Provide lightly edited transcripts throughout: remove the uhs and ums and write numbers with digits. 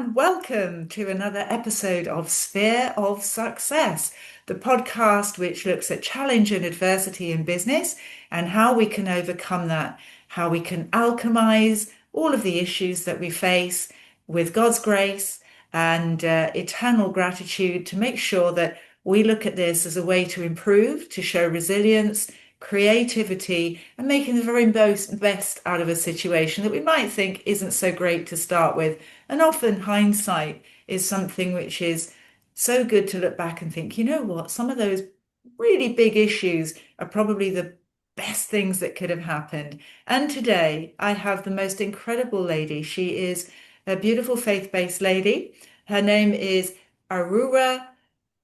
and welcome to another episode of Sphere of Success, the podcast which looks at challenge and adversity in business and how we can overcome that, how we can alchemize all of the issues that we face with God's grace and eternal gratitude to make sure that we look at this as a way to improve, to show resilience, creativity, and making the very best out of a situation that we might think isn't so great to start with. And often hindsight is something which is so good to look back and think, you know what, some of those really big issues are probably the best things that could have happened. And today I have the most incredible lady. She is a beautiful faith-based lady. Her name is Eruvwu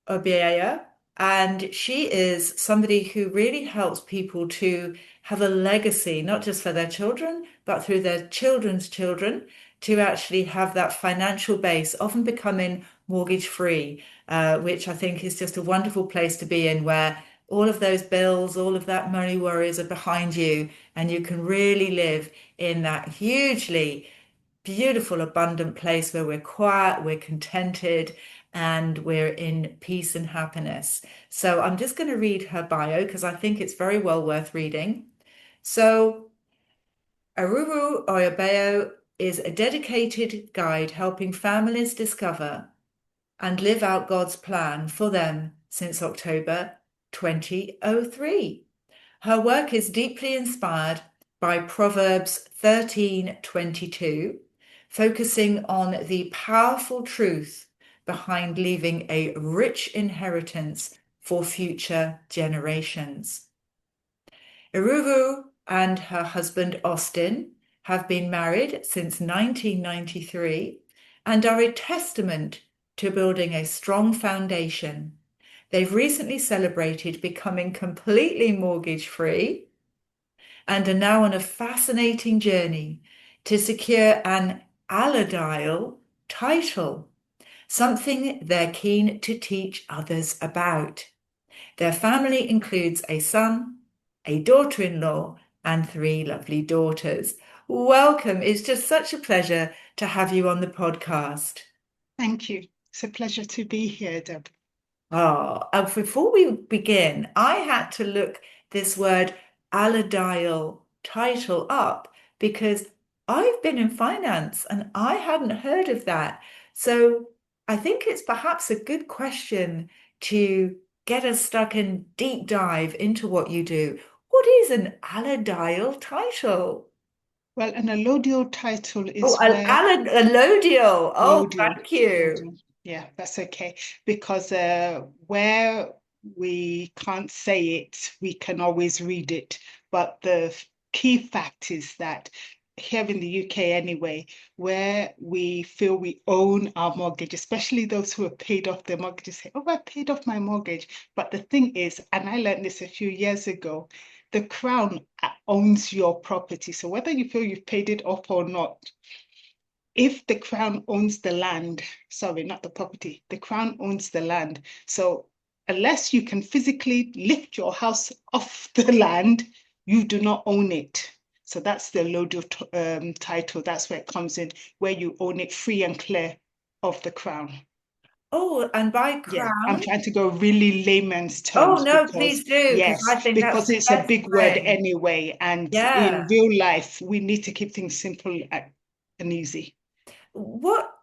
Obuaya, and she is somebody who really helps people to have a legacy, not just for their children, but through their children's children, to actually have that financial base, often becoming mortgage free, which I think is just a wonderful place to be in, where all of those bills, all of that money worries are behind you, and you can really live in that hugely beautiful, abundant place where we're quiet, we're contented, and we're in peace and happiness. So I'm just going to read her bio because I think it's very well worth reading. So Eruvwu Obuaya is a dedicated guide helping families discover and live out God's plan for them since October 2003. Her work is deeply inspired by Proverbs 13:22, focusing on the powerful truth behind leaving a rich inheritance for future generations. Eruvwu and her husband Austin have been married since 1993 and are a testament to building a strong foundation. They've recently celebrated becoming completely mortgage-free and are now on a fascinating journey to secure an allodial title, something they're keen to teach others about. Their family includes a son, a daughter-in-law, and 3 lovely daughters. Welcome. It's just such a pleasure to have you on the podcast. Thank you. It's a pleasure to be here, Deb. And before we begin, I had to look this word allodial title up because I've been in finance and I hadn't heard of that. So I think it's perhaps a good question to get us stuck in deep dive into what you do. What is an allodial title? Well, an allodial title Oh, is where allodial. Oh, allodial, thank you. allodial. Yeah, that's okay. Because where we can't say it, we can always read it. But the key fact is that here in the UK anyway, where we feel we own our mortgage, especially those who have paid off their mortgages, say, oh, I paid off my mortgage. But the thing is, and I learned this a few years ago, the Crown owns your property. So whether you feel you've paid it off or not, if the Crown owns the land, sorry, not the property, the Crown owns the land. So unless you can physically lift your house off the land, you do not own it. So that's the allodial title. That's where it comes in, where you own it free and clear of the Crown. Oh, and by Yeah, I'm crown. trying to go really layman's Oh terms no, because, please do, because yes, I think that's because the it's a best big word way. anyway. And in Yeah. real life, we need to keep things simple and easy. What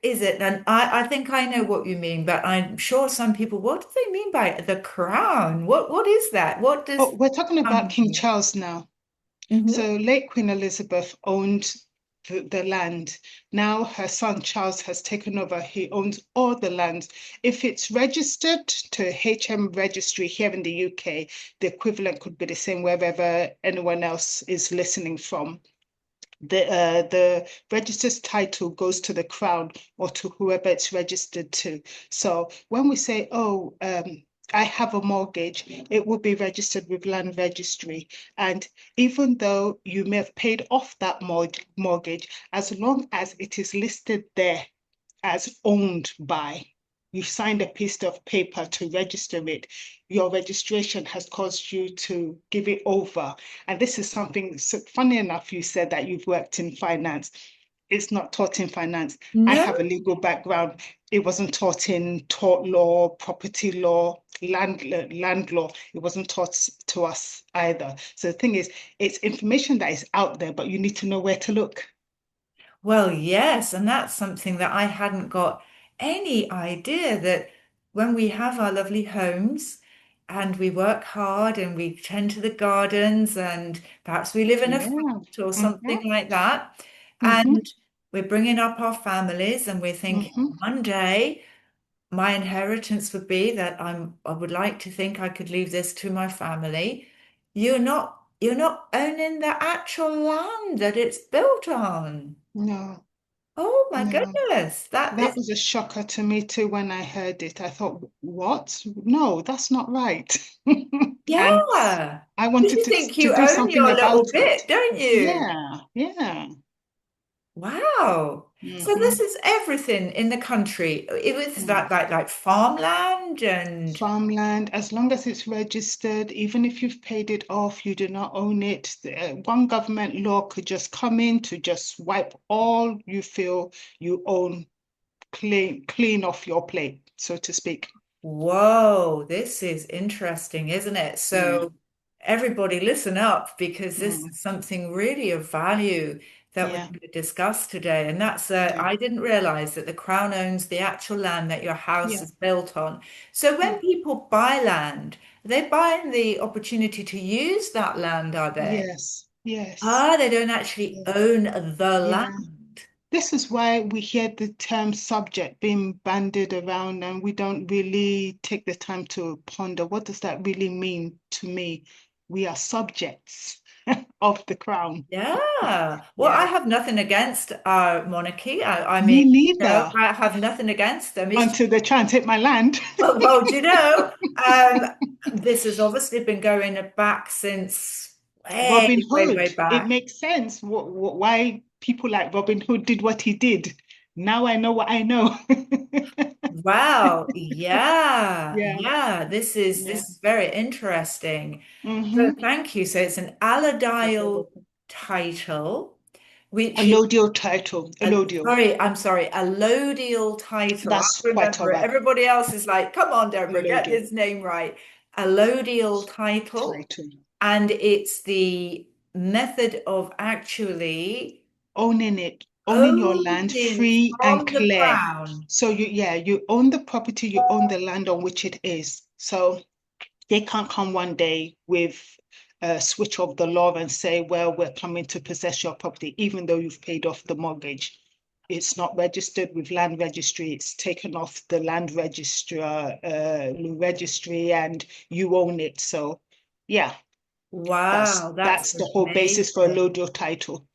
is it? And I think I know what you mean, but I'm sure some people, what do they mean by the crown? What is that? What does Oh, we're talking about King mean? Charles now. Hmm. So late Queen Elizabeth owned the land. Now her son Charles has taken over. He owns all the lands. If it's registered to HM registry here in the UK, the equivalent could be the same wherever anyone else is listening from. The registered title goes to the Crown or to whoever it's registered to. So when we say, oh, I have a mortgage, it will be registered with Land Registry. And even though you may have paid off that mortgage, as long as it is listed there as owned by, you've signed a piece of paper to register it, your registration has caused you to give it over. And this is something, so funny enough, you said that you've worked in finance. It's not taught in finance. I No. have a legal background. It wasn't taught in tort law, property law, land law. It wasn't taught to us either. So the thing is, it's information that is out there, but you need to know where to look. Well, yes, and that's something that I hadn't got any idea that when we have our lovely homes and we work hard and we tend to the gardens and perhaps we live in a flat Yeah. or Mm-hmm. something like that, Mm-hmm. and we're bringing up our families and we're thinking Mm-hmm. one day my inheritance would be that I would like to think I could leave this to my family. You're not owning the actual land that it's built on. No, Oh my no. goodness, that That is, was a shocker to me too when I heard it. I thought, what? No, that's not right. And yeah. I Because wanted you think to you do own something your little about it. bit, don't you? Yeah, yeah. Wow. So this Mm-hmm. is everything in the country. It was Mm. that like farmland and Farmland, as long as it's registered, even if you've paid it off, you do not own it. One government law could just come in to just wipe all you feel you own clean off your plate, so to speak. whoa, this is interesting, isn't it? Yeah. So everybody listen up because this Mm. is something really of value that we're Yeah. going to discuss today. And that's, Yeah. I didn't realize that the Crown owns the actual land that your house Yeah. is built on. So Yeah. when people buy land, are they buying the opportunity to use that land, are they? Yes. Yes. Ah, they don't actually Yeah. own the Yeah. land. This is why we hear the term subject being bandied around and we don't really take the time to ponder what does that really mean to me? We are subjects of the crown. Yeah. Well, I Yeah. have nothing against our monarchy. I Me mean, neither. I have nothing against them. It's just, Until they try and take my land. well, do you know, um, this has obviously been going back since way, Robin way, way Hood. It back. makes sense why people like Robin Hood did what he did. Now I know what I know. Wow. Yeah. Yeah. Yeah. Yeah. This is very interesting. So Mm-hmm. thank you. So it's an allodial title, which is Allodial title. Allodial. I'm sorry, allodial title. I That's quite all remember it. right. Everybody else is like, come on, Deborah, get Allodial this name right. Allodial title. title. And it's the method of actually Owning it, owning your land owning free and from the clear. crown. So you own the property, you own the land on which it is. So they can't come one day with a switch of the law and say, well, we're coming to possess your property, even though you've paid off the mortgage. It's not registered with land registry. It's taken off the land registry and you own it. So yeah, Wow, that's that's the whole basis for a amazing. allodial title.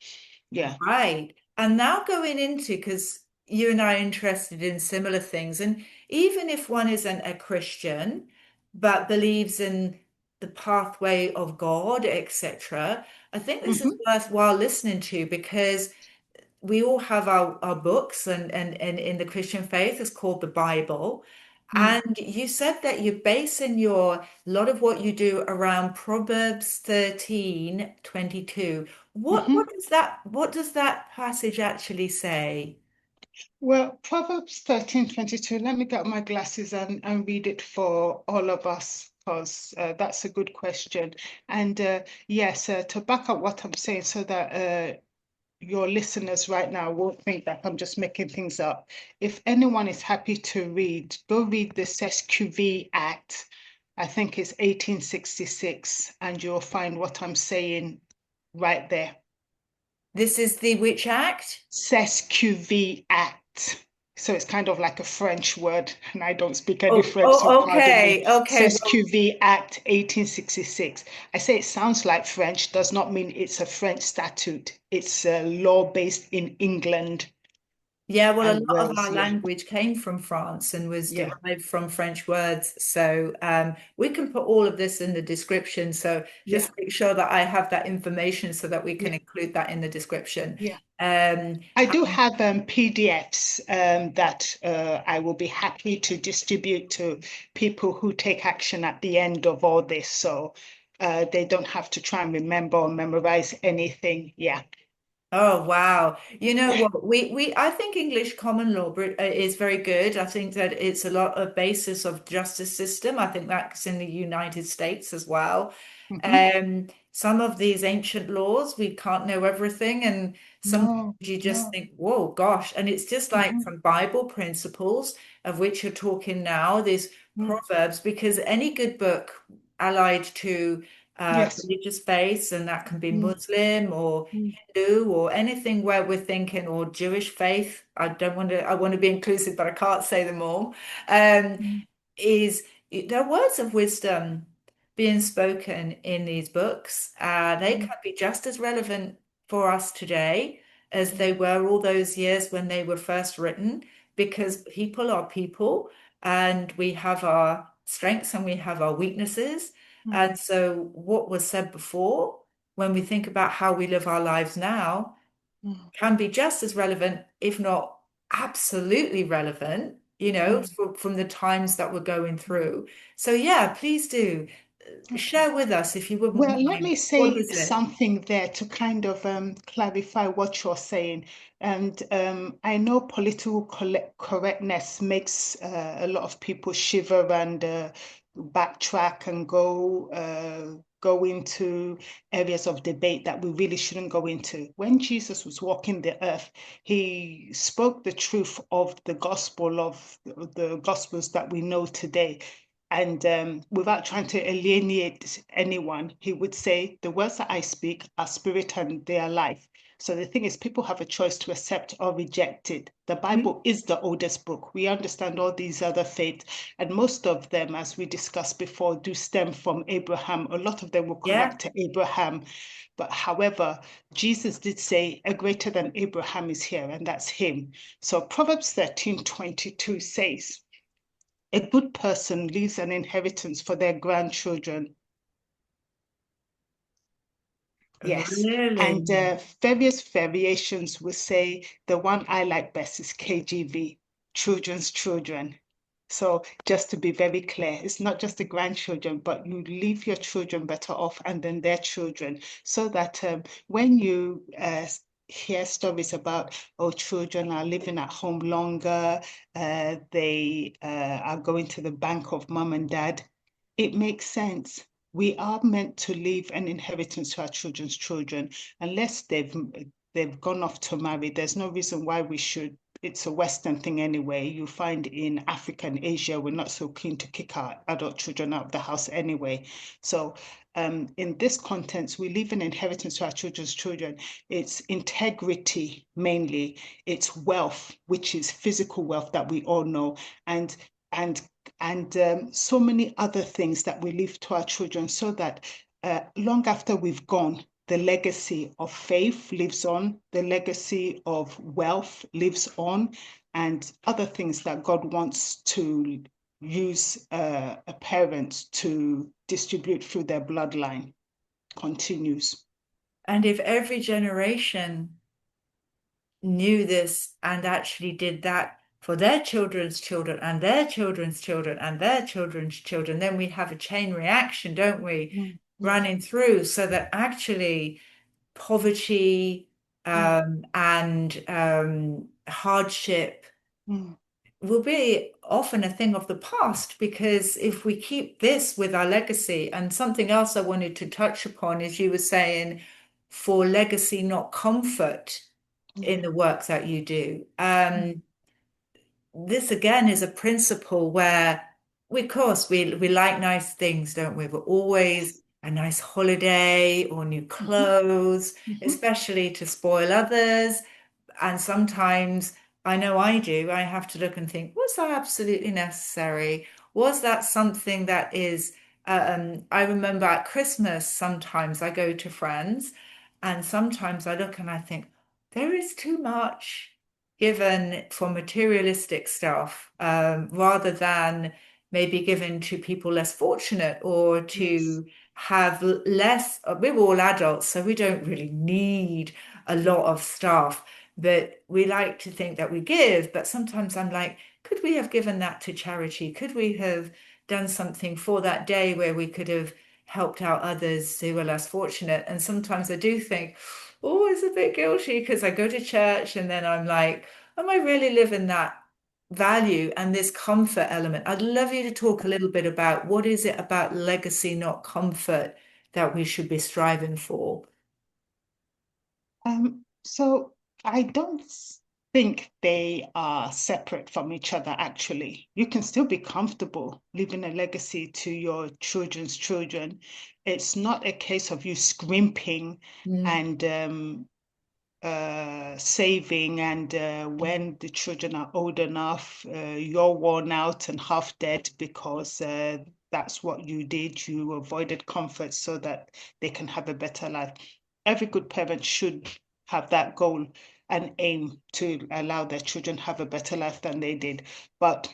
Yeah. Right. And now going into, because you and I are interested in similar things, and even if one isn't a Christian, but believes in the pathway of God, etc., I think this is Hmm. worthwhile listening to because we all have our books and in the Christian faith it's called the Bible. Mm. And you said that you're basing your a lot of what you do around Proverbs 13:22. Hmm. What does that passage actually say? Well, Proverbs 13:22, let me get my glasses and read it for all of us because that's a good question. And yes, to back up what I'm saying so that your listeners right now won't think that I'm just making things up. If anyone is happy to read, go read the SQV Act. I think it's 1866, and you'll find what I'm saying right there. This is the Witch Act? SQV Act. So it's kind of like a French word, and I don't speak any Oh, French, so oh, pardon me. okay. Okay. Well, SQV Act 1866. I say it sounds like French, does not mean it's a French statute. It's a law based in England yeah, well, a and lot of Wales. our Yeah, language came from France and was yeah, derived from French words. So we can put all of this in the description. So yeah, just make sure that I have that information so that we can yeah, include that in the description. yeah. Um, I do have PDFs that I will be happy to distribute to people who take action at the end of all this. So they don't have to try and remember or memorize anything. Yeah. Oh wow. You know what? We I think English common law is very good. I think that it's a lot of basis of justice system. I think that's in the United States as well. Hmm. Some of these ancient laws, we can't know everything, and sometimes No, you just no. think, whoa, gosh. And it's just like Hmm. from Bible principles of which you're talking now, these Mm. proverbs, because any good book allied to Yes. religious faith, and that can be Mm. Muslim or Mm. Hindu or anything where we're thinking, or Jewish faith. I want to be inclusive, but I can't say them all. Um, Mm. is there are words of wisdom being spoken in these books. They Mm. can be just as relevant for us today as Mm. they were all those years when they were first written, because people are people and we have our strengths and we have our weaknesses. Mm. And so, what was said before, when we think about how we live our lives now, Mm. can be just as relevant, if not absolutely relevant, Mm. from the times that we're going through. So, yeah, please do Okay. share with us if you wouldn't Well, let mind. me What say is it? something there to kind of clarify what you're saying. And I know political correctness makes a lot of people shiver and backtrack and go into areas of debate that we really shouldn't go into. When Jesus was walking the earth, he spoke the truth of the gospels that we know today. And without trying to alienate anyone, he would say, the words that I speak are spirit and they are life. So the thing is, people have a choice to accept or reject it. The Mhm. Bible is the oldest book. We understand all these other faiths, and most of them, as we discussed before, do stem from Abraham. A lot of them will Yeah. connect to Abraham. But however, Jesus did say, a greater than Abraham is here, and that's him. So Proverbs 13:22 says, a good person leaves an inheritance for their grandchildren. Yes. And Really? various variations will say the one I like best is KGV, children's children. So just to be very clear, it's not just the grandchildren, but you leave your children better off and then their children, so that when you hear stories about, oh, children are living at home longer, they are going to the bank of mom and dad, it makes sense. We are meant to leave an inheritance to our children's children, unless they've gone off to marry. There's no reason why we should. It's a Western thing anyway. You find in Africa and Asia, we're not so keen to kick our adult children out of the house anyway. So, in this context, we leave an inheritance to our children's children. It's integrity mainly. It's wealth, which is physical wealth that we all know, and and and so many other things that we leave to our children, so that long after we've gone, the legacy of faith lives on, the legacy of wealth lives on, and other things that God wants to use a parent to distribute through their bloodline continues. And if every generation knew this and actually did that for their children's children and their children's children and their children's children, then we have a chain reaction, don't we? Mm. Yeah. Running through, so that actually poverty Mm. and hardship Mm. will be often a thing of the past, because if we keep this with our legacy. And something else I wanted to touch upon is you were saying, for legacy, not comfort, Yeah. in the work that you do. Mm. This again is a principle where of course we like nice things, don't we? But always Yes. a nice holiday or new Hmm. clothes, Hmm. especially to spoil others. And sometimes I know I do, I have to look and think, was that absolutely necessary? Was that something that is, I remember at Christmas, sometimes I go to friends and sometimes I look and I think, there is too much given for materialistic stuff, rather than maybe given to people less fortunate, or Yes. to have less. We're all adults, so we don't really need a lot of stuff, but we like to think that we give. But sometimes I'm like, could we have given that to charity? Could we have done something for that day where we could have helped out others who were less fortunate. And sometimes I do think, oh, it's a bit guilty because I go to church and then I'm like, am I really living that value and this comfort element? I'd love you to talk a little bit about what is it about legacy, not comfort, that we should be striving for. So I don't think they are separate from each other, actually. You can still be comfortable leaving a legacy to your children's children. It's not a case of you scrimping Mm. and saving, and when the children are old enough, you're worn out and half dead because that's what you did. You avoided comfort so that they can have a better life. Every good parent should have that goal and aim to allow their children have a better life than they did. But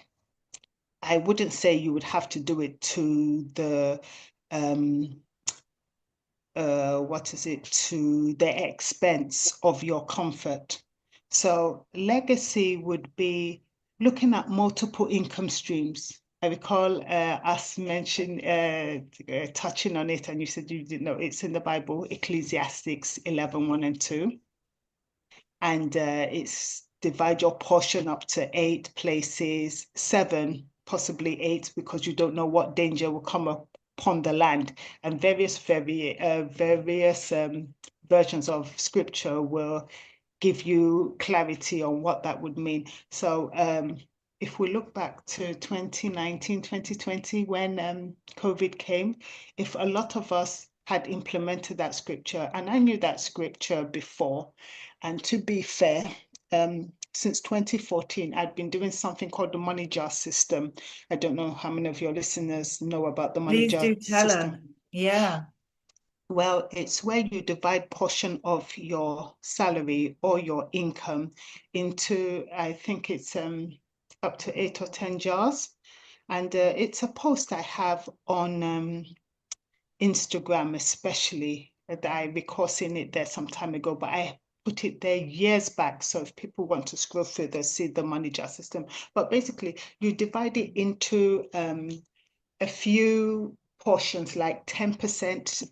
I wouldn't say you would have to do it to the um, what is it, to the expense of your comfort. So legacy would be looking at multiple income streams. I recall us mentioning, touching on it, and you said you didn't know it's in the Bible, Ecclesiastes 11:1 and 2. And it's divide your portion up to 8 places, 7, possibly 8, because you don't know what danger will come upon the land. And various versions of scripture will give you clarity on what that would mean. So if we look back to 2019, 2020, when COVID came, if a lot of us had implemented that scripture, and I knew that scripture before, and to be fair, since 2014, I'd been doing something called the money jar system. I don't know how many of your listeners know about the money Please jar do tell her. system. Yeah. Well, it's where you divide portion of your salary or your income into, I think it's up to 8 or 10 jars. And it's a post I have on Instagram, especially that I recall seeing it there some time ago, but I put it there years back. So if people want to scroll through, they'll see the money jar system. But basically, you divide it into a few portions, like 10%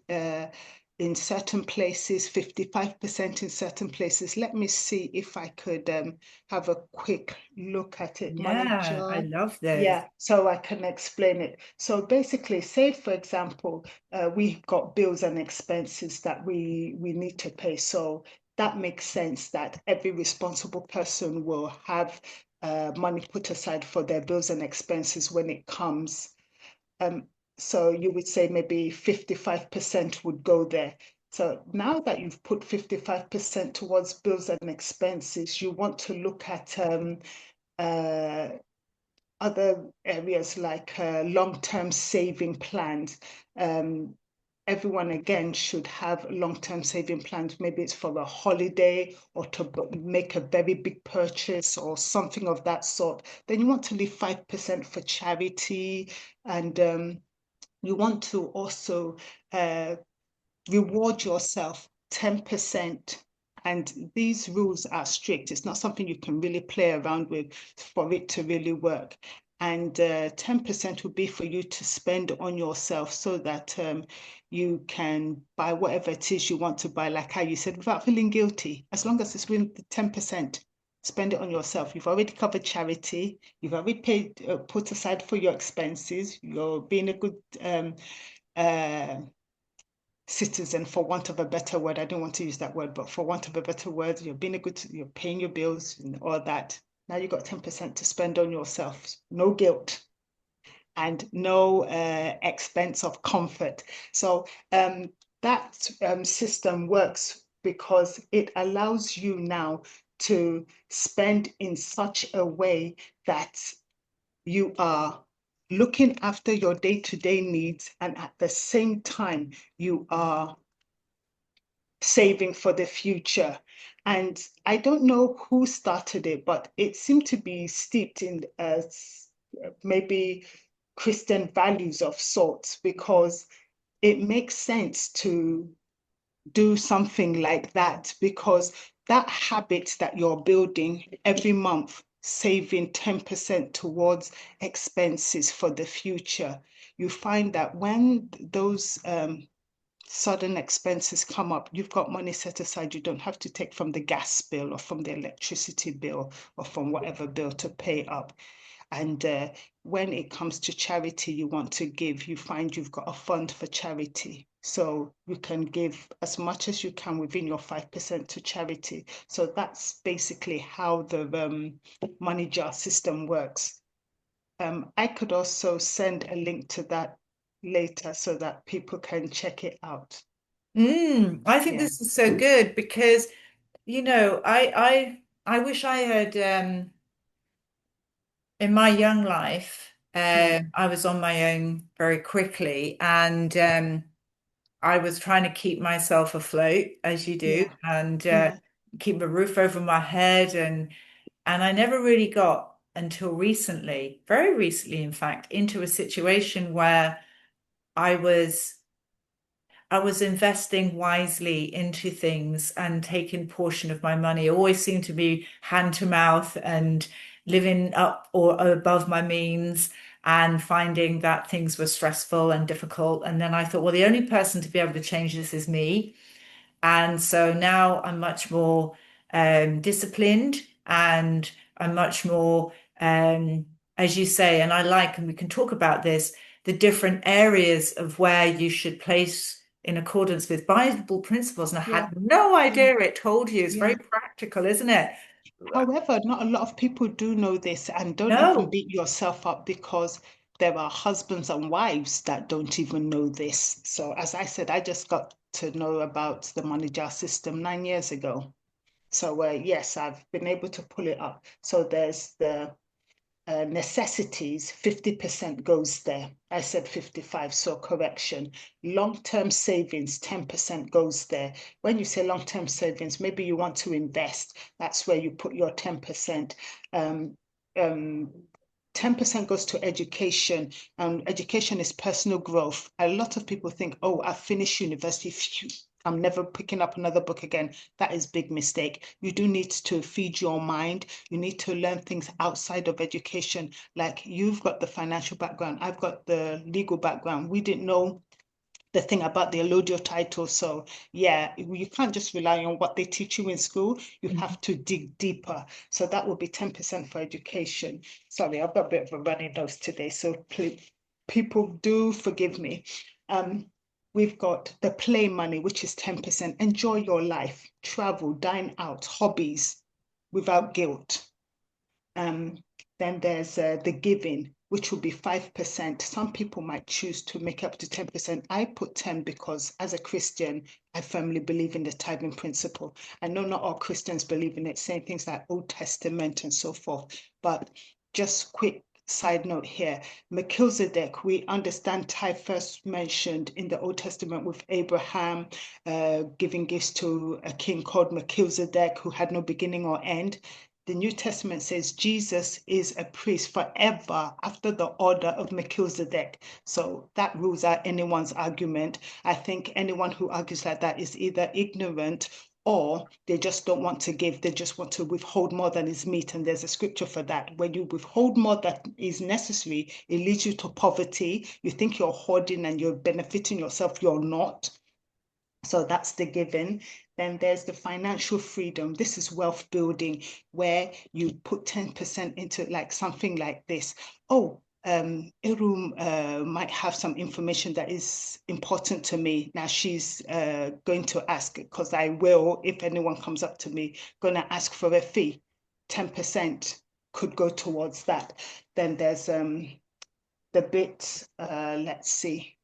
in certain places, 55% in certain places. Let me see if I could have a quick look at it. Money Yeah, I jar. love this. Yeah, so I can explain it. So basically, say for example, we've got bills and expenses that we need to pay. So that makes sense that every responsible person will have money put aside for their bills and expenses when it comes. Um, so you would say maybe 55% would go there. So now that you've put 55% towards bills and expenses, you want to look at uh, other areas like long-term saving plans. Um, Everyone again should have long-term saving plans. Maybe it's for a holiday or to make a very big purchase or something of that sort. Then you want to leave 5% for charity, and you want to also uh, reward yourself 10%. And these rules are strict. It's not something you can really play around with for it to really work. And 10% would be for you to spend on yourself so that you can buy whatever it is you want to buy, like how you said, without feeling guilty. As long as it's within the 10%, spend it on yourself. You've already covered charity. You've already paid, put aside for your expenses. You're being a good uh, citizen, for want of a better word. I don't want to use that word, but for want of a better word, you're being a good, you're paying your bills and all that. Now you've got 10% to spend on yourself. No guilt and no expense of comfort. So that system works because it allows you now to spend in such a way that you are looking after your day-to-day needs, and at the same time you are saving for the future. And I don't know who started it, but it seemed to be steeped in maybe Christian values of sorts, because it makes sense to do something like that, because that habit that you're building every month, saving 10% towards expenses for the future, you find that when those sudden expenses come up, you've got money set aside. You don't have to take from the gas bill or from the electricity bill or from whatever bill to pay up. And when it comes to charity you want to give, you find you've got a fund for charity. So you can give as much as you can within your 5% to charity. So that's basically how the money jar system works. I could also send a link to that later so that people can check it out. I think Yeah. this is so good because, I wish I had in my young life, Mm. I was on my own very quickly, and I was trying to keep myself afloat, as you do, Yeah. and Yeah. keep a roof over my head, and I never really got until recently, very recently, in fact, into a situation where I was I was investing wisely into things and taking portion of my money. It always seemed to be hand to mouth and living up or above my means and finding that things were stressful and difficult. And then I thought, well, the only person to be able to change this is me. And so now I'm much more disciplined, and I'm much more, as you say, and I like, and we can talk about this, the different areas of where you should place in accordance with Bible principles. And I had Yeah. no Yeah. idea it told you. It's very Yeah. practical, isn't it? However, not a lot of people do know this, and don't even No. beat yourself up because there are husbands and wives that don't even know this. So, as I said, I just got to know about the money jar system 9 years ago. So, yes, I've been able to pull it up. So, there's the necessities, 50% goes there. I said 55, so correction. Long-term savings, 10% goes there. When you say long-term savings, maybe you want to invest. That's where you put your 10%. Um, um, 10% goes to education. Education is personal growth. A lot of people think, oh, I finished university. I'm never picking up another book again. That is a big mistake. You do need to feed your mind. You need to learn things outside of education. Like you've got the financial background, I've got the legal background. We didn't know the thing about the allodial title. So yeah, you can't just rely on what they teach you in school. You have to dig deeper. So that will be 10% for education. Sorry, I've got a bit of a runny nose today, so please, people do forgive me. Um, we've got the play money, which is 10%. Enjoy your life, travel, dine out, hobbies without guilt. Um, then there's the giving, which will be 5%. Some people might choose to make up to 10%. I put 10 because as a Christian, I firmly believe in the tithing principle. I know not all Christians believe in it, saying things like Old Testament and so forth. But just quick side note here, Melchizedek, we understand tithe first mentioned in the Old Testament with Abraham giving gifts to a king called Melchizedek who had no beginning or end. The New Testament says Jesus is a priest forever after the order of Melchizedek. So that rules out anyone's argument. I think anyone who argues like that is either ignorant or they just don't want to give. They just want to withhold more than is meet. And there's a scripture for that. When you withhold more than is necessary, it leads you to poverty. You think you're hoarding and you're benefiting yourself. You're not. So that's the given. Then there's the financial freedom. This is wealth building where you put 10% into like something like this. Oh, Eru might have some information that is important to me. Now she's going to ask, because I will, if anyone comes up to me, going to ask for a fee. 10% could go towards that. Then there's the bit, let's see.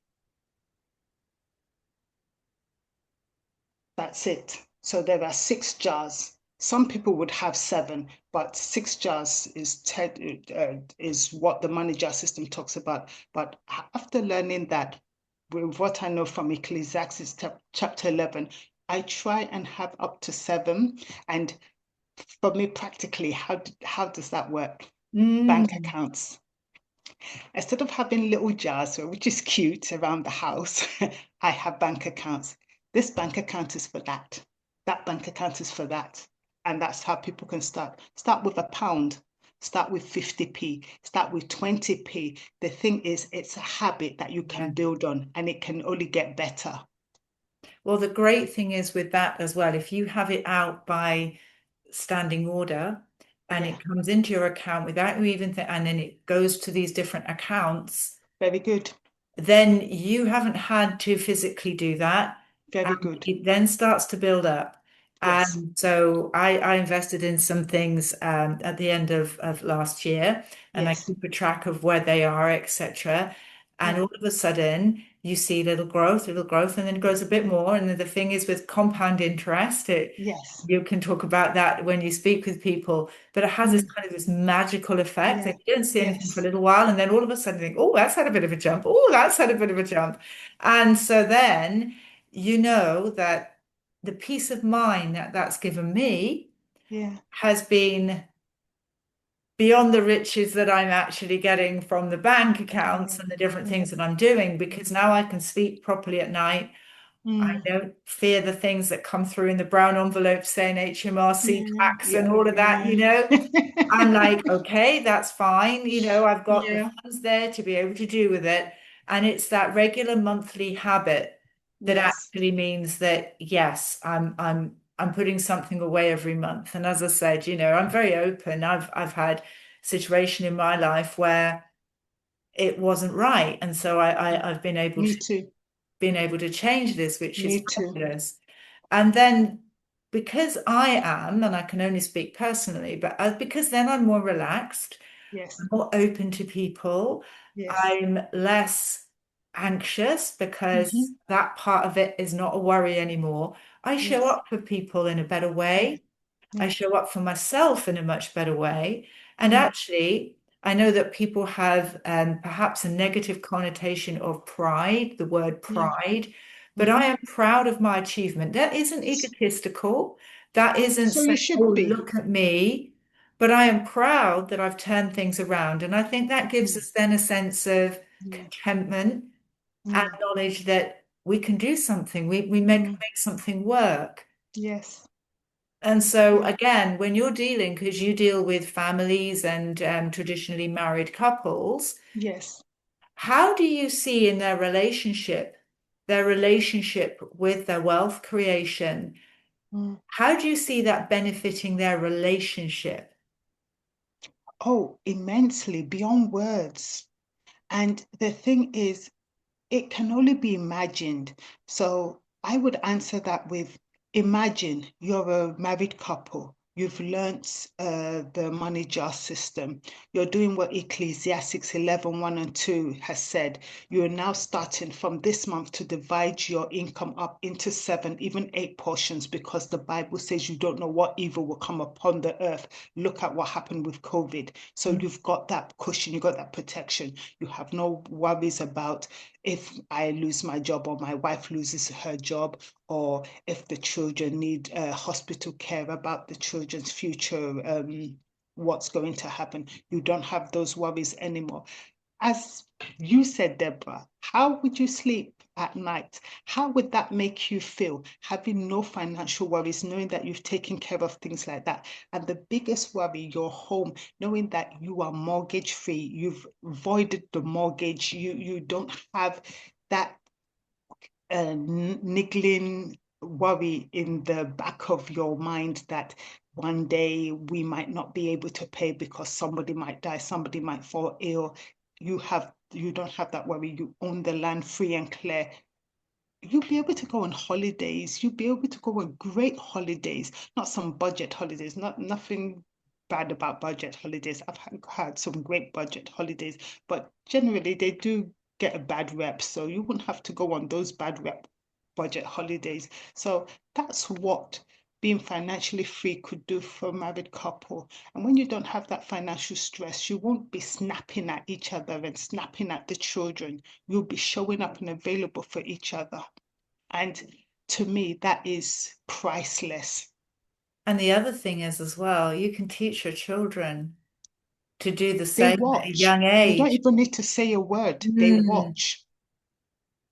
That's it. So there are 6 jars. Some people would have 7, but 6 jars is what the money jar system talks about. But after learning that, with what I know from Ecclesiastes chapter 11, I try and have up to 7. And for me, practically, how does that work? Bank Mm. accounts. Instead of having little jars, which is cute around the house, I have bank accounts. This bank account is for that. That bank account is for that. And that's how people can start. Start with £1. start with 50p, start with 20p. The thing is, it's a habit that you Yeah. can build on, and it can only get better. Well, the great thing is with that as well, if you have it out by standing order and Yeah, it comes into your account without you even think, and then it goes to these different accounts, very good. then you haven't had to physically do that. Very And good. it then starts to build up. Yes, And so I invested in some things at the end of last year, and I yes, keep a track of where they are, etc. And yeah, all of a sudden, you see little growth, and then it grows a bit more. And then the thing is with compound interest, yes. you can talk about that when you speak with people, but it has this Mm, kind of this magical effect yeah, that you don't see anything for a yes, little while, and then all of a sudden you think, oh, that's had a bit of a jump. Oh, that's had a bit of a jump. And so then you know that the peace of mind that that's given me yeah, has been beyond the riches that I'm actually getting from the bank accounts yeah, and the different yeah, things that I'm doing, because now I can sleep properly at night. I mm, don't fear the things that come through in the brown envelope saying HMRC yeah, tax and yeah, all of that, yeah. I'm like, okay, that's fine. I've got the Yeah, funds there to be able to do with it. And it's that regular monthly habit that yes, actually means that yes, I'm putting something away every month. And as I said, I'm very open. I've had situation in my life where it wasn't right. And so I've me too, been able to change this, which is me too. fabulous. And then because I am, and I can only speak personally, but because then I'm more relaxed, Yes, I'm more open to people, yes. I'm less anxious because Hmm. that part of it is not a worry anymore. I show Yes, up for people in a better yeah, way. I yeah. show up for myself in a much better way. And Mm, actually, I know that people have perhaps a negative connotation of pride, the word yeah. pride, but I Hmm. am proud of my achievement. That isn't egotistical. That isn't So you saying, oh, should be. look at me. But I am proud that I've turned things around. And I think that gives Mm, us then a sense of mm, contentment and mm, knowledge that we can do something. We mm. make something work. Yes, And so, yeah. again, when you're dealing, because you deal with families and traditionally married couples, Yes. how do you see in their relationship with their wealth creation? Mm. How do you see that benefiting their relationship? Oh, immensely beyond words. And the thing is, it can only be imagined. So I would answer that with imagine you're a married couple. You've learnt the money jar system. You're doing what Ecclesiastes 11:1 and 2 has said. You're now starting from this month to divide your income up into 7, even 8 portions, because the Bible says you don't know what evil will come upon the earth. Look at what happened with COVID. So you've got that cushion, you've got that protection. You have no worries about if I lose my job or my wife loses her job, or if the children need hospital care, about the children's future, what's going to happen. You don't have those worries anymore. As you said, Deborah, how would you sleep at night? How would that make you feel, having no financial worries, knowing that you've taken care of things like that? And the biggest worry, your home, knowing that you are mortgage free, you've voided the mortgage, you don't have that niggling worry in the back of your mind that one day we might not be able to pay because somebody might die, somebody might fall ill. You don't have that worry. You own the land free and clear. You'll be able to go on holidays. You'll be able to go on great holidays, not some budget holidays, nothing bad about budget holidays. I've had some great budget holidays, but generally they do get a bad rep. So you wouldn't have to go on those bad rep budget holidays. So that's what being financially free could do for a married couple. And when you don't have that financial stress, you won't be snapping at each other and snapping at the children. You'll be showing up and available for each other. And to me, that is priceless. And the other thing is as well, you can teach your children to do the They same at a watch. young You don't age. even need to say a word. They Mm. watch.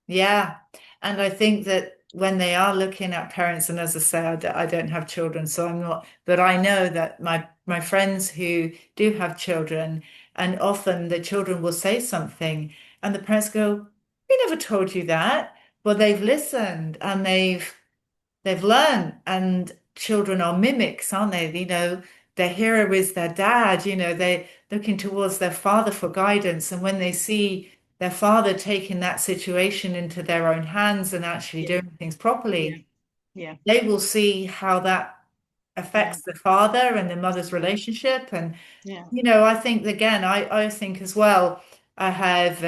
Yeah. And I think that when they are looking at parents, and as I say, I don't have children, so I'm not, but I know that my my friends who do have children, and often the children will say something, and the parents go, "We never told you that." Well, they've listened and they've learned, and children are mimics, aren't they? Their hero is their dad, they're looking towards their father for guidance. And when they see their father taking that situation into their own hands and actually Yeah, doing things yeah, properly, yeah, they will see how that yeah, affects the father and the mother's relationship. And, yeah. I think, again, I think as well, I have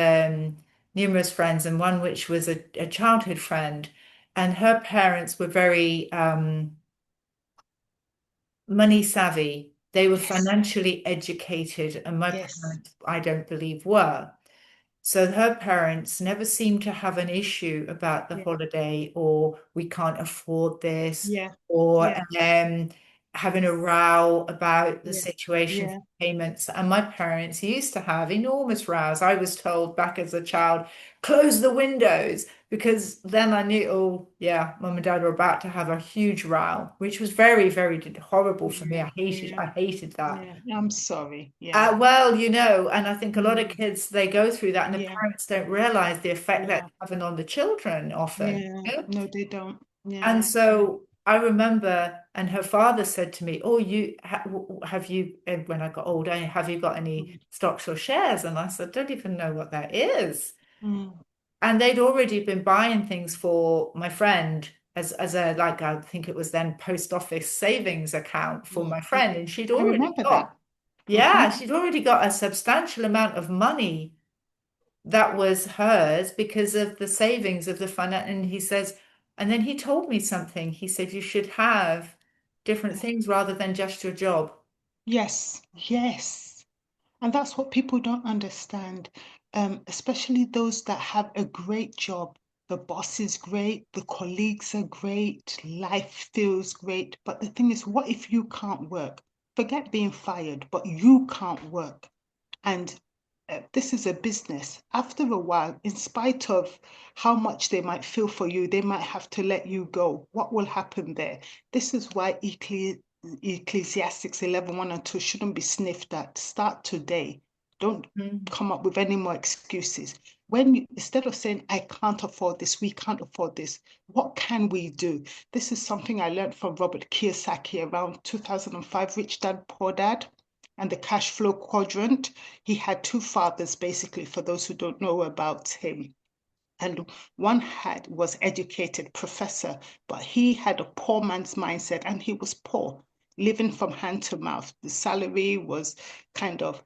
numerous friends, and one which was a childhood friend, and her parents were very money savvy. They were Yes, financially educated, and my yes, parents, I don't believe, were. So her parents never seemed to have an issue about the yeah, holiday, or we can't afford this, yeah, or yeah, having a row about the yeah, situation for yeah. payments. And my parents used to have enormous rows. I was told back as a child, close the windows, because then I knew, oh yeah, mum and dad are about to have a huge row, which was very, very horrible for me. Yeah, yeah, I hated that. yeah. I'm sorry. Yeah. Well, and I think a lot of Mm, kids, they go through that, and the yeah, parents don't realize the effect that's yeah, having on the children often. yeah. You know? No, they don't. And Yeah, yeah. so I remember, and her father said to me, "Oh, have you, when I got older, have you got any Mm, stocks or shares?" And I said, "Don't even know what that is." mm, And they'd already been buying things for my friend as a, like, I think it was then post office savings account for yeah, my yeah. friend, and I remember that. yeah, she'd already got a substantial amount of money that was hers because of the savings of the fund. And he says, and then he told me something. He said, you should have different Yeah. things rather than just your job. Yes, yes. And that's what people don't understand, especially those that have a great job. The boss is great, the colleagues are great, life feels great. But the thing is, what if you can't work? Forget being fired, but you can't work. And this is a business. After a while, in spite of how much they might feel for you, they might have to let you go. What will happen there? This is why Ecclesiastics 11, 1 and 2 shouldn't be sniffed at. Start today. Don't Mm. come up with any more excuses. When you, instead of saying, I can't afford this, we can't afford this, what can we do? This is something I learned from Robert Kiyosaki around 2005, Rich Dad, Poor Dad, and the cash flow quadrant. He had two fathers, basically, for those who don't know about him. And one had was educated professor, but he had a poor man's mindset and he was poor, living from hand to mouth. The salary was kind of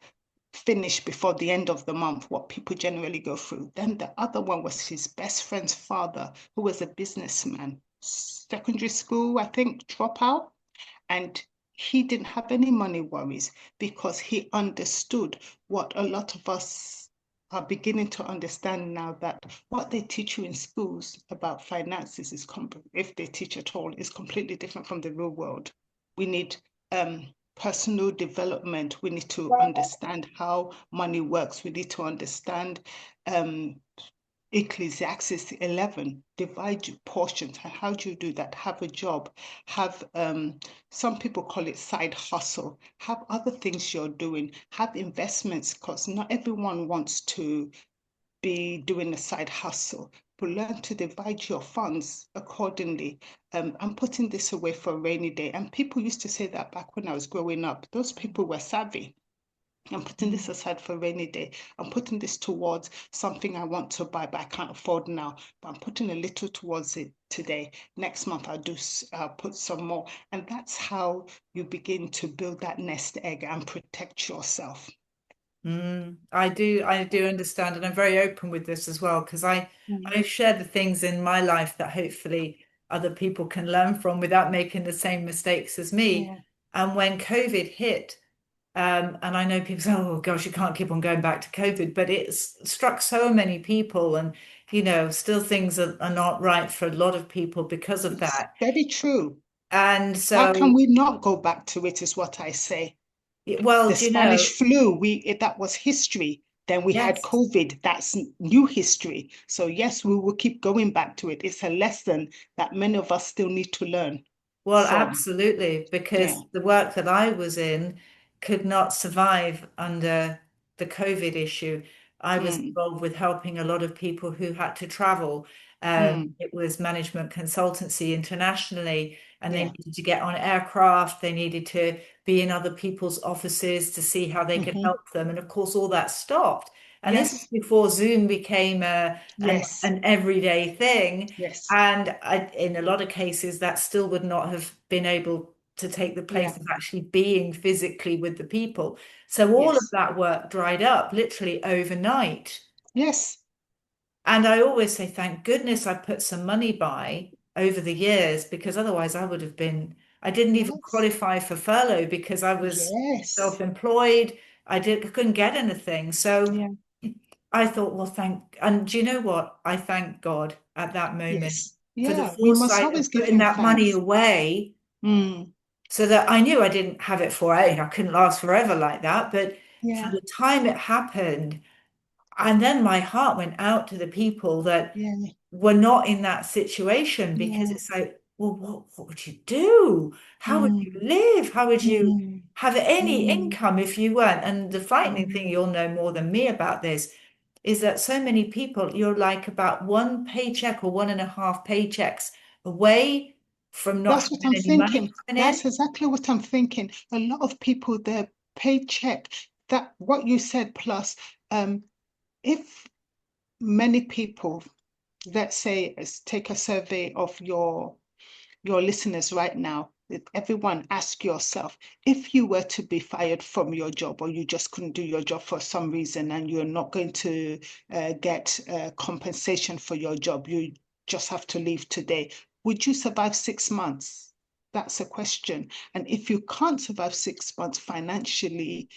finished before the end of the month, what people generally go through. Then the other one was his best friend's father, who was a businessman, secondary school, I think, dropout. And he didn't have any money worries because he understood what a lot of us are beginning to understand now, that what they teach you in schools about finances is, if they teach at all, is completely different from the real world. We need personal development. We need to understand how money works. We need to understand um, Ecclesiastes 11, divide your portions. How do you do that? Have a job, have some people call it side hustle, have other things you're doing, have investments, because not everyone wants to be doing a side hustle. But learn to divide your funds accordingly. I'm putting this away for a rainy day. And people used to say that back when I was growing up. Those people were savvy. I'm putting this Mm. aside for a rainy day. I'm putting this towards something I want to buy, but I can't afford now. But I'm putting a little towards it today. Next month, I'll put some more. And that's how you begin to build that nest egg and protect yourself. I do understand, and I'm very open with this as well, because Mm. I share the things in my life that hopefully other people can learn from without making the same mistakes as me. Yeah. And when COVID hit, and I know people say, "Oh gosh, you can't keep on going back to COVID," but it's struck so many people, and still things are not right for a lot of people because of It's that. very true. And How can so, we not go back to it, is what I say. well, The Spanish flu, that was history. Then we had yes. COVID, that's new history. So yes, we will keep going back to it. It's a lesson that many of us still need to learn. Well, So, absolutely, yeah. because the work that I was in could not survive under the COVID issue. I was Mm, involved with helping a lot of people who had to travel. mm, It was management consultancy internationally, and they yeah. needed to get on aircraft. They needed to be in other people's offices to see how they could Hmm. help them. And of course, all that stopped. And this is Yes. before Zoom became Yes. an everyday thing. Yes. And in a lot of cases, that still would not have been able to take the Yeah. place of actually being physically with the people. So all of Yes. that work dried up literally overnight. Yes. And I always say, thank goodness I put some money by over the years, because otherwise I didn't even Yes. qualify for furlough because I was Yes. self-employed. I couldn't get anything. So Yeah. I thought, well, and do you know what? I thank God at that moment Yes. for the Yeah. We must foresight of always give putting him that money thanks. away Mm. so that I knew I didn't have it for, I couldn't last forever like that. But for Yeah. the time it happened, and then my heart went out to the people that Yeah. were not in that situation, because Yeah. it's like, well, what would you do? How would you Mm. live? How would you Mm. have any Mm. income if you weren't? And the frightening thing, Mm. you'll know more than me about this, is that so many people, you're like about one paycheck or one and a half paychecks away from not That's what having I'm any money thinking. coming in. That's exactly what I'm thinking. A lot of people, their paycheck, that what you said, plus, if many people, let's say, take a survey of your listeners right now. Everyone, ask yourself, if you were to be fired from your job, or you just couldn't do your job for some reason, and you're not going to get compensation for your job, you just have to leave today, would you survive 6 months? That's a question. And if you can't survive 6 months financially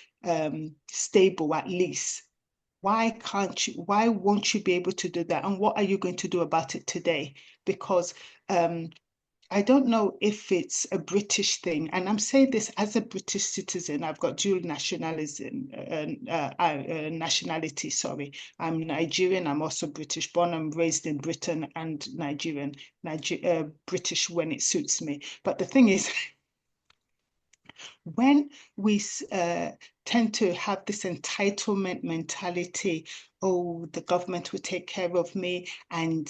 stable, at least, why won't you be able to do that? And what are you going to do about it today? Because I don't know if it's a British thing, and I'm saying this as a British citizen. I've got dual nationalism, nationality. Sorry, I'm Nigerian. I'm also British, born and raised in Britain, and Nigerian, British when it suits me. But the thing is, when we tend to have this entitlement mentality, oh, the government will take care of me, and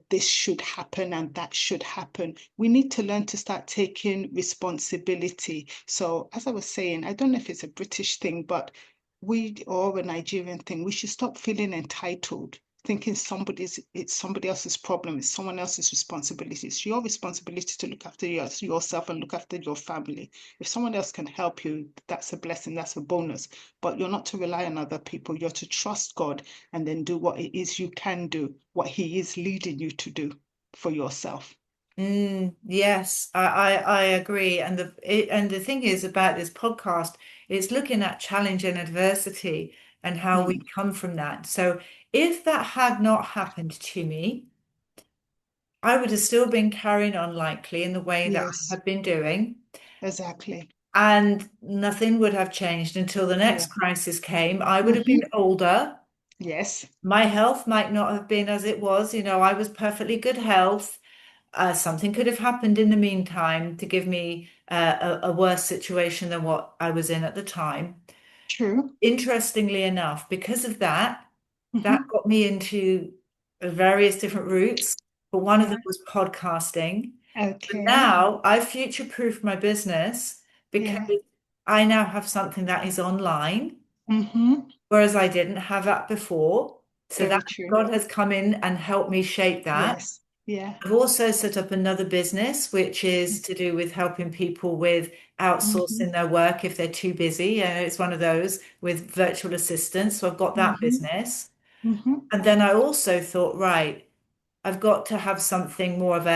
this should happen and that should happen. We need to learn to start taking responsibility. So, as I was saying, I don't know if it's a British thing, but or a Nigerian thing, we should stop feeling entitled, thinking it's somebody else's problem, it's someone else's responsibility. It's your responsibility to look after yourself and look after your family. If someone else can help you, that's a blessing, that's a bonus. But you're not to rely on other people. You're to trust God and then do what it is you can do, what He is leading you to do for yourself. Yes, I agree. And the thing is about this podcast, it's looking at challenge and adversity and how we Mm. come from that. So if that had not happened to me, I would have still been carrying on likely in the way that I Yes, have been doing, exactly. and nothing would have changed until the Yeah. next crisis came. I would have been Hmm. older. Yes. My health might not have been as it was. I was perfectly good health. Something could have happened in the meantime to give me a worse situation than what I was in at the time. True. Interestingly enough, because of that, that Hmm. got me into various different routes. But one of Yeah. them was podcasting. But Okay. now I've future-proofed my business because Yeah. I now have something that is online, Hmm. whereas I didn't have that before. So that Very true. God has come in and helped me shape that. Yes. Yeah. I've also set up another business, which is to do with helping people with outsourcing Hmm. their work if they're too busy. It's one of those with virtual assistants. So I've got that Hmm. business. Hmm. And then I also thought, right, I've got to have something more of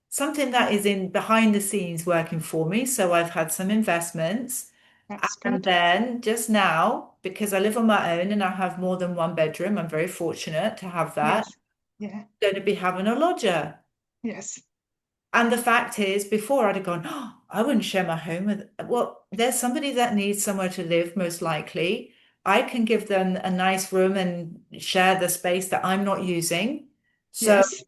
something that is in behind the scenes working for me. So I've had some investments. That's And good. then just now, because I live on my own and I have more than one bedroom, I'm very fortunate to have that. Yes. Yeah. Going to be having a lodger. Yes. And the fact is, before I'd have gone, oh, I wouldn't share my home with, well, there's somebody that needs somewhere to live, most likely. I can give them a nice room and share the space that I'm not using. So, Yes.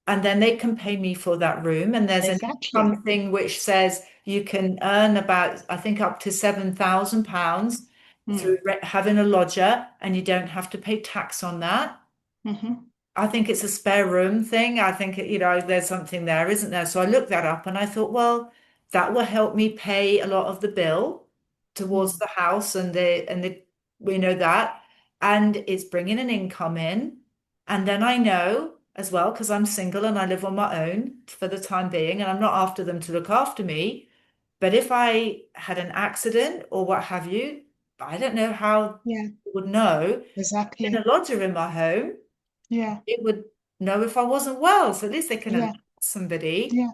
and then they can pay me for that room. And there's an Exactly. income thing which says you can earn about, I think, up to £7,000 through Mm. having a lodger, and you don't have to pay tax on that. Hmm. I think it's a spare room thing. I think, there's something there, isn't there? So I looked that up and I thought, well, that will help me pay a lot of the bill towards Mm. the house and we know that. And it's bringing an income in. And then I know as well, because I'm single and I live on my own for the time being, and I'm not after them to look after me. But if I had an accident or what have you, I don't know how Yeah, I would know. In a exactly. lodger in my home, Yeah, it would know if I wasn't well. So at least they can alert yeah, somebody. yeah,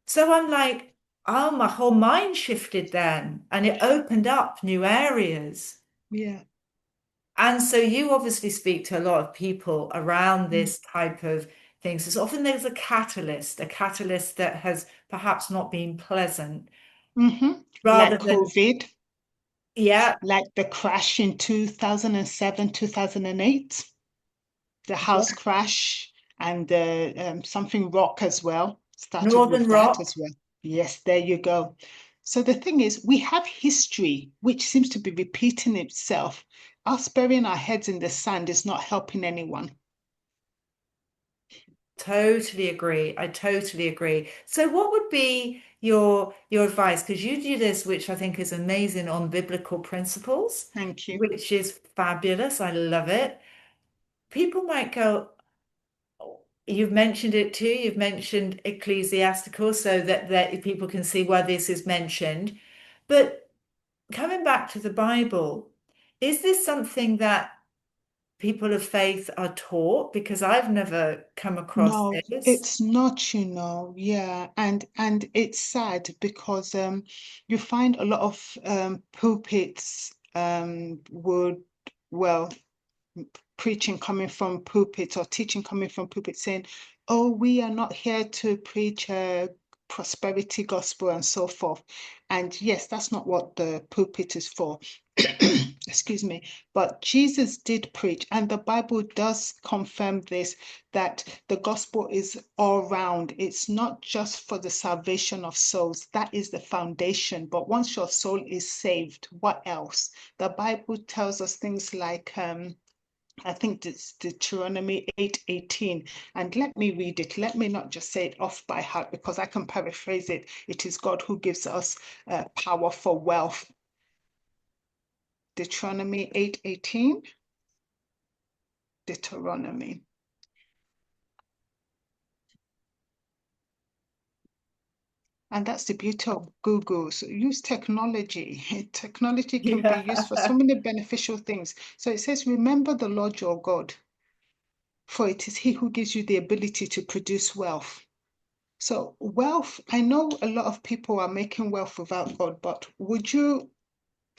So I'm like, oh, my whole mind shifted then, and it opened up new areas. yeah. And so you obviously speak to a lot of people around Mm. this type of things. So often there's a catalyst that has perhaps not been pleasant, Hmm. rather Like than, COVID, yeah, like the crash in 2007, 2008, the yeah, house crash, and something rock as well started Northern with that Rock. as well. Yes, there you go. So the thing is, we have history which seems to be repeating itself. Us burying our heads in the sand is not helping anyone. Totally agree. I totally agree. So what would be your advice? Because you do this, which I think is amazing, on biblical principles, Thank you. which is fabulous. I love it. People might go, "Oh, you've mentioned it too. You've mentioned ecclesiastical so that people can see why this is mentioned. But coming back to the Bible, is this something that people of faith are taught? Because I've never come across No, this. it's not, yeah, and it's sad because you find a lot of pulpits would well preaching coming from pulpits or teaching coming from pulpits saying, "Oh, we are not here to preach a prosperity gospel and so forth." And yes, that's not what the pulpit is for. Excuse me. But Jesus did preach, and the Bible does confirm this, that the gospel is all round. It's not just for the salvation of souls. That is the foundation. But once your soul is saved, what else? The Bible tells us things like I think it's Deuteronomy 8:18. And let me read it. Let me not just say it off by heart because I can paraphrase it. It is God who gives us power for wealth. Deuteronomy 8:18. Deuteronomy. And that's the beauty of Google. So use technology. Technology can be used for so Yeah. many beneficial things. So it says, remember the Lord your God, for it is he who gives you the ability to produce wealth. So, wealth, I know a lot of people are making wealth without God, but would you,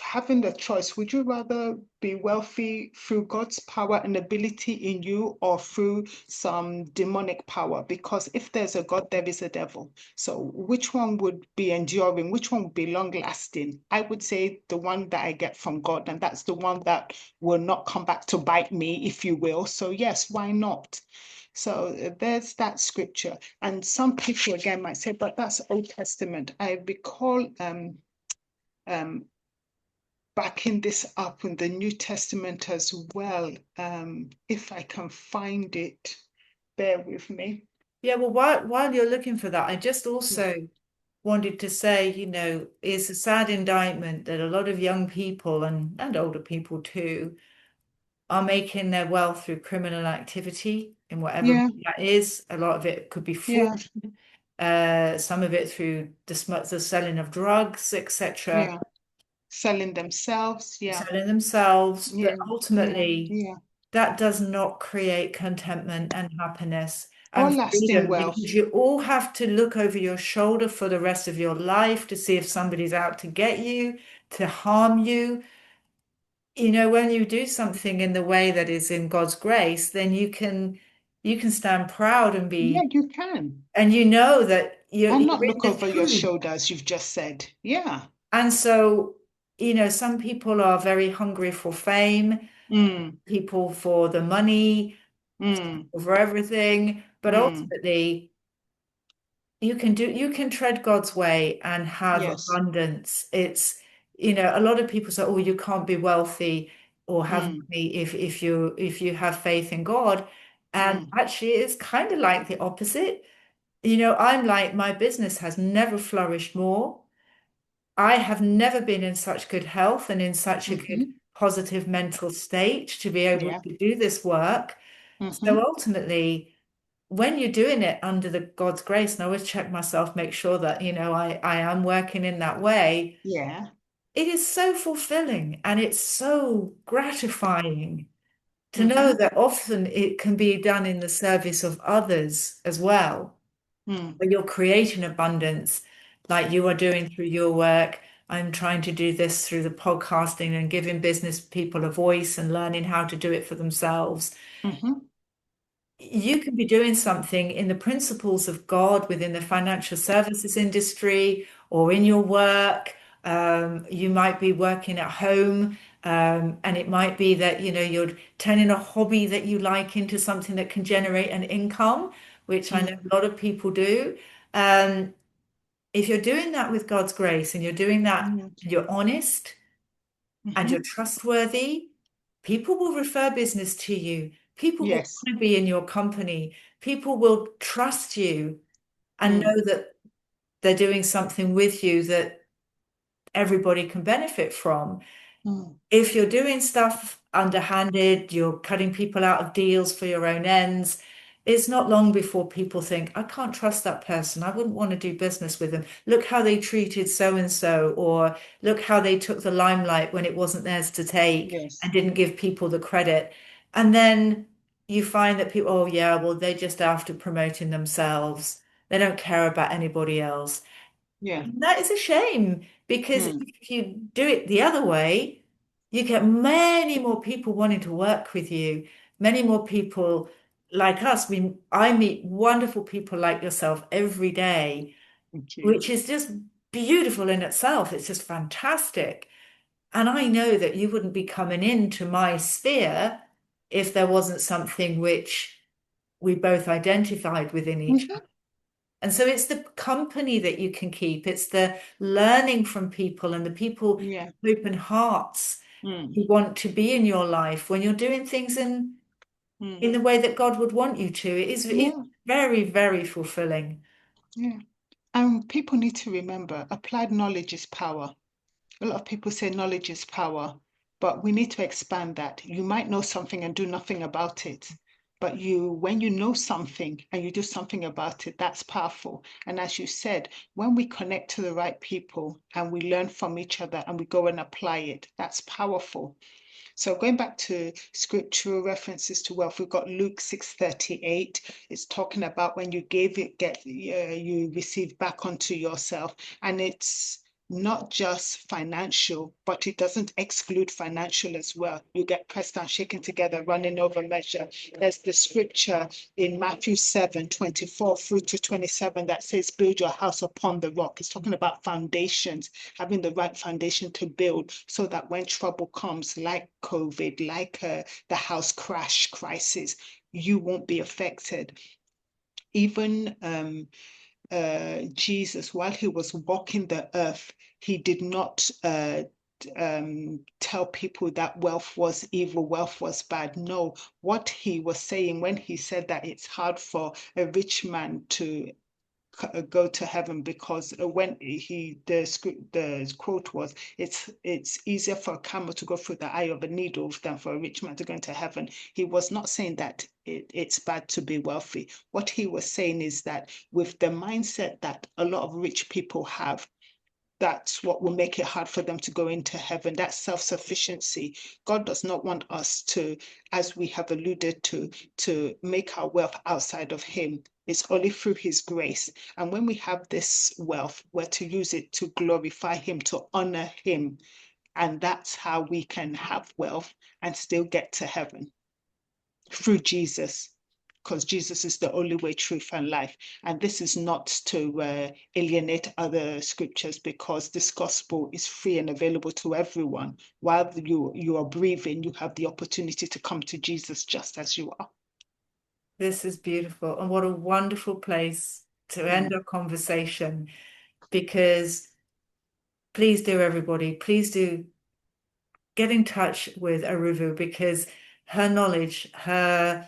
having the choice, would you rather be wealthy through God's power and ability in you or through some demonic power? Because if there's a God, there is a devil. So, which one would be enduring? Which one would be long lasting? I would say the one that I get from God, and that's the one that will not come back to bite me, if you will. So, yes, why not? So there's that scripture. And some people again might say, but that's Old Testament. I recall um, backing this up in the New Testament as well. If I can find it, bear with me. Yeah, well, while you're looking for that, I just Yeah, also wanted to say, it's a sad indictment that a lot of young people and older people too are making their wealth through criminal activity in whatever yeah, that is. A lot of it could be fraud, yeah, some of it through the selling of drugs, etc., yeah. Selling themselves. Yeah, selling themselves. But yeah, yeah, ultimately, yeah. that does not create contentment and happiness Or and lasting freedom, wealth. because you all have to look over your shoulder for the rest of your life to see if somebody's out to get you, to harm you. When you do something in the way that is in God's grace, then you can stand proud and Yeah, be, you can. and you know that you're And you're not in look the over your truth. shoulder, as you've just said. Yeah. And so, some people are very hungry for fame, Mm, people for the money. Mm. over everything. But Mm. ultimately, you can tread God's way and have Yes. abundance. It's, a lot of people say, oh, you can't be wealthy or have Mm. money if you have faith in God. And Mm. actually it's kind of like the opposite. I'm like, my business has never flourished more. I have never been in such good health and in such a good Mm-hmm. positive mental state to be able Yeah. to do this work. So Mm-hmm. ultimately, when you're doing it under the God's grace, and I always check myself, make sure that, I am working in that way, Yeah. it is so fulfilling and it's so gratifying to know Mm-hmm. that often it can be done in the service of others as well, Mm. where you're creating abundance like you are doing through your work. I'm trying to do this through the podcasting and giving business people a voice and learning how to do it for themselves. Mm-hmm. You can be doing something in the principles of God within the financial services industry or in your work. You might be working at home, and it might be that you're turning a hobby that you like into something that can generate an income, which I know Mm. a lot of people do. Um, if you're doing that with God's grace and you're doing that Mm. and you're honest and you're Mm-hmm. trustworthy, people will refer business to you. People will Yes. want to be in your company. People will trust you and Mm. know that they're doing something with you that everybody can benefit from. Mm. If you're doing stuff underhanded, you're cutting people out of deals for your own ends, it's not long before people think, I can't trust that person. I wouldn't want to do business with them. Look how they treated so and so, or look how they took the limelight when it wasn't theirs to take Yes. and didn't give people the credit. And then you find that people, oh, yeah, well, they're just after promoting themselves. They don't care about anybody else. Yeah. That is a shame because Mm. if you do it the other way, you get many more people wanting to work with you, many more people like us. I meet wonderful people like yourself every day, Thank you. which is just beautiful in itself. It's just fantastic. And I know that you wouldn't be coming into my sphere if there wasn't something which we both identified within each. Mm-hmm. And so it's the company that you can keep. It's the learning from people and the people Yeah. with open hearts Mm. who want to be in your life when you're doing things Mm. in the way that God would want you to. It's Yeah. very, very fulfilling. Yeah. And people need to remember applied knowledge is power. A lot of people say knowledge is power, but we need to expand that. You might know something and do nothing about it. But when you know something and you do something about it, that's powerful. And as you said, when we connect to the right people and we learn from each other and we go and apply it, that's powerful. So going back to scriptural references to wealth, we've got Luke 6:38. It's talking about when you gave it, you receive back onto yourself. And it's not just financial, but it doesn't exclude financial as well. You get pressed down, shaken together, running over measure. There's the scripture in Matthew 7:24 through to 27 that says, build your house upon the rock. It's talking about foundations, having the right foundation to build so that when trouble comes, like COVID, like the house crash crisis, you won't be affected. Even Jesus, while he was walking the earth, he did not tell people that wealth was evil, wealth was bad. No, what he was saying when he said that it's hard for a rich man to go to heaven because when the quote was it's easier for a camel to go through the eye of a needle than for a rich man to go into heaven. He was not saying that it's bad to be wealthy. What he was saying is that with the mindset that a lot of rich people have, that's what will make it hard for them to go into heaven. That's self-sufficiency. God does not want us to, as we have alluded to make our wealth outside of Him. It's only through His grace. And when we have this wealth, we're to use it to glorify Him, to honor Him. And that's how we can have wealth and still get to heaven through Jesus, because Jesus is the only way, truth, and life. And this is not to alienate other scriptures, because this gospel is free and available to everyone. While you are breathing, you have the opportunity to come to Jesus just as you are. This is beautiful. And what a wonderful place to end Mm. our conversation because please do, everybody, please do get in touch with Eruvwu because her knowledge, her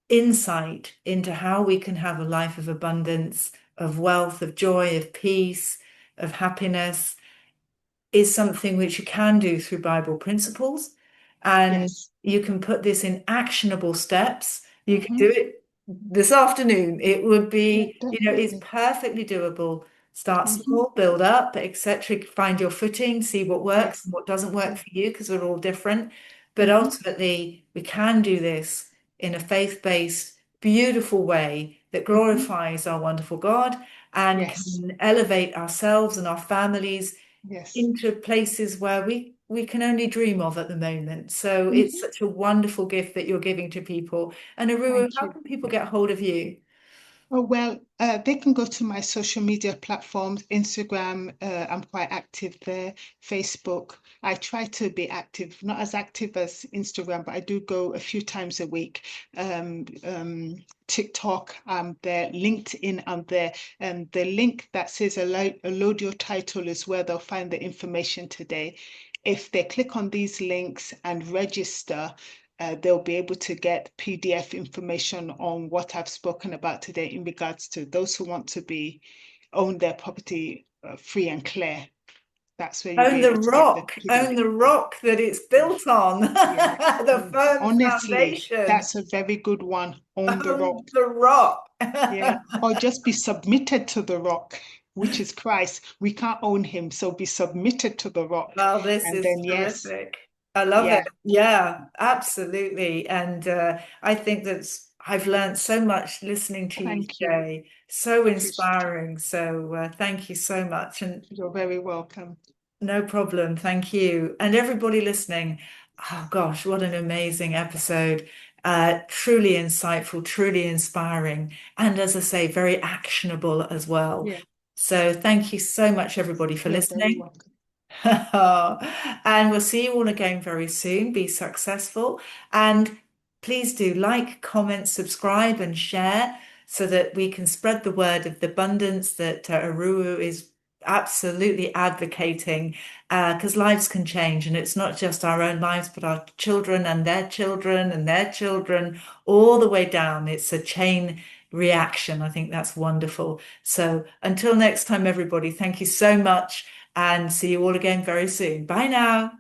insight into how we can have a life of abundance, of wealth, of joy, of peace, of happiness is something which you can do through Bible principles. And Yes. you can put this in actionable steps. You can Hmm. do it this afternoon. It would Yeah, be, it's definitely. perfectly doable. Start Hmm. small, build up, etc. Find your footing, see what works Yes. and what doesn't work for you because we're all different. But Hmm. ultimately, we can do this in a faith-based, beautiful way that Hmm. glorifies our wonderful God and Yes. can elevate ourselves and our families Yes. into places where we can only dream of at the moment. So it's Hmm. such a wonderful gift that you're giving to people. And Arua, Thank how you. can people get hold of you? Oh, well, they can go to my social media platforms. Instagram, I'm quite active there. Facebook, I try to be active, not as active as Instagram, but I do go a few times a week. TikTok, I'm there. LinkedIn, I'm there. And the link that says allodial title is where they'll find the information today. If they click on these links and register, they'll be able to get PDF information on what I've spoken about today in regards to those who want to be own their property free and clear. That's where you'll be able to get the Own PDF. the rock that it's built on, Yeah. the firm Honestly, foundation. that's a very good one. Own the rock. Own the rock. Yeah. Or just be submitted to the rock, which is Christ. We can't own him, so be submitted to the rock. Well, this And is then, yes, terrific. I love it. yeah, Yeah, absolutely. And I think I've learned so much listening to you thank you. today. So Appreciate it. inspiring. So thank you so much. And You're very welcome. no problem. Thank you. And everybody listening, oh gosh, what an amazing episode. Truly insightful, truly inspiring. And as I say, very actionable as well. Yeah, So thank you so much, everybody, for you're very listening. welcome. And we'll see you all again very soon. Be successful. And please do like, comment, subscribe, and share so that we can spread the word of the abundance that Eruvwu is absolutely advocating because lives can change. And it's not just our own lives, but our children and their children, all the way down. It's a chain reaction. I think that's wonderful. So until next time, everybody, thank you so much and see you all again very soon. Bye now.